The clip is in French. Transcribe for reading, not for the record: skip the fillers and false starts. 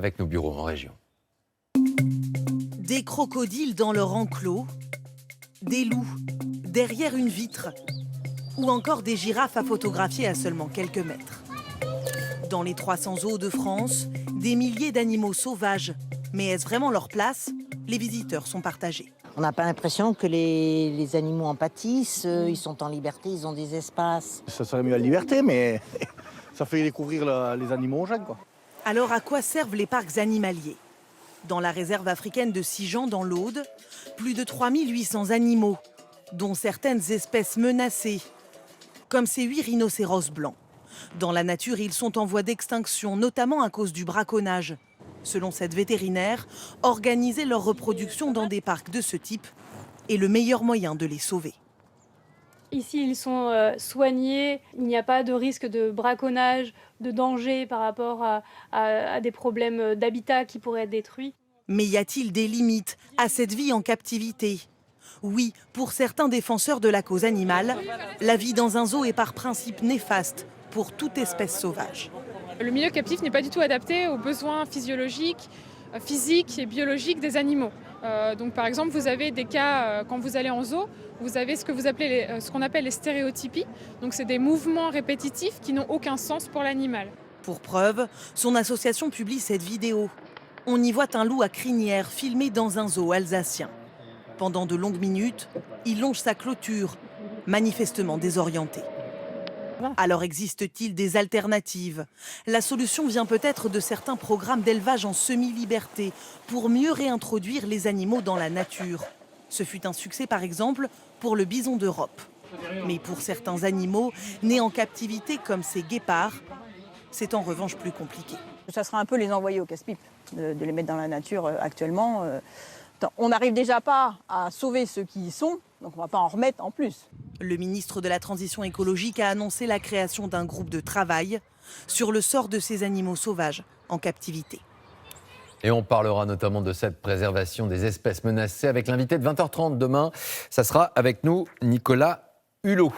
avec nos bureaux en région. Des crocodiles dans leur enclos, des loups derrière une vitre ou encore des girafes à photographier à seulement quelques mètres. Dans les 300 zoos de France, des milliers d'animaux sauvages. Mais est-ce vraiment leur place? Les visiteurs sont partagés. On n'a pas l'impression que les animaux en pâtissent, ils sont en liberté, ils ont des espaces. Ça serait mieux la liberté, mais ça fait découvrir les animaux aux jeunes, quoi. Alors à quoi servent les parcs animaliers? Dans la réserve africaine de Sijan, dans l'Aude, plus de 3800 animaux, dont certaines espèces menacées, comme ces 8 rhinocéros blancs. Dans la nature, ils sont en voie d'extinction, notamment à cause du braconnage. Selon cette vétérinaire, organiser leur reproduction dans des parcs de ce type est le meilleur moyen de les sauver. Ici, ils sont soignés, il n'y a pas de risque de braconnage, de danger par rapport à des problèmes d'habitat qui pourraient être détruits. Mais y a-t-il des limites à cette vie en captivité? Oui, pour certains défenseurs de la cause animale, la vie dans un zoo est par principe néfaste pour toute espèce sauvage. Le milieu captif n'est pas du tout adapté aux besoins physiologiques, physiques et biologiques des animaux. Donc par exemple, vous avez des cas, quand vous allez en zoo, vous avez ce qu'on appelle les stéréotypies. Donc c'est des mouvements répétitifs qui n'ont aucun sens pour l'animal. Pour preuve, son association publie cette vidéo. On y voit un loup à crinière filmé dans un zoo alsacien. Pendant de longues minutes, il longe sa clôture, manifestement désorienté. Alors existe-t-il des alternatives? La solution vient peut-être de certains programmes d'élevage en semi-liberté pour mieux réintroduire les animaux dans la nature. Ce fut un succès par exemple pour le bison d'Europe. Mais pour certains animaux nés en captivité comme ces guépards, c'est en revanche plus compliqué. Ça sera un peu les envoyer au casse-pipe, de les mettre dans la nature actuellement. On n'arrive déjà pas à sauver ceux qui y sont, donc on ne va pas en remettre en plus. Le ministre de la Transition écologique a annoncé la création d'un groupe de travail sur le sort de ces animaux sauvages en captivité. Et on parlera notamment de cette préservation des espèces menacées avec l'invité de 20h30 demain. Ça sera avec nous, Nicolas Hulot.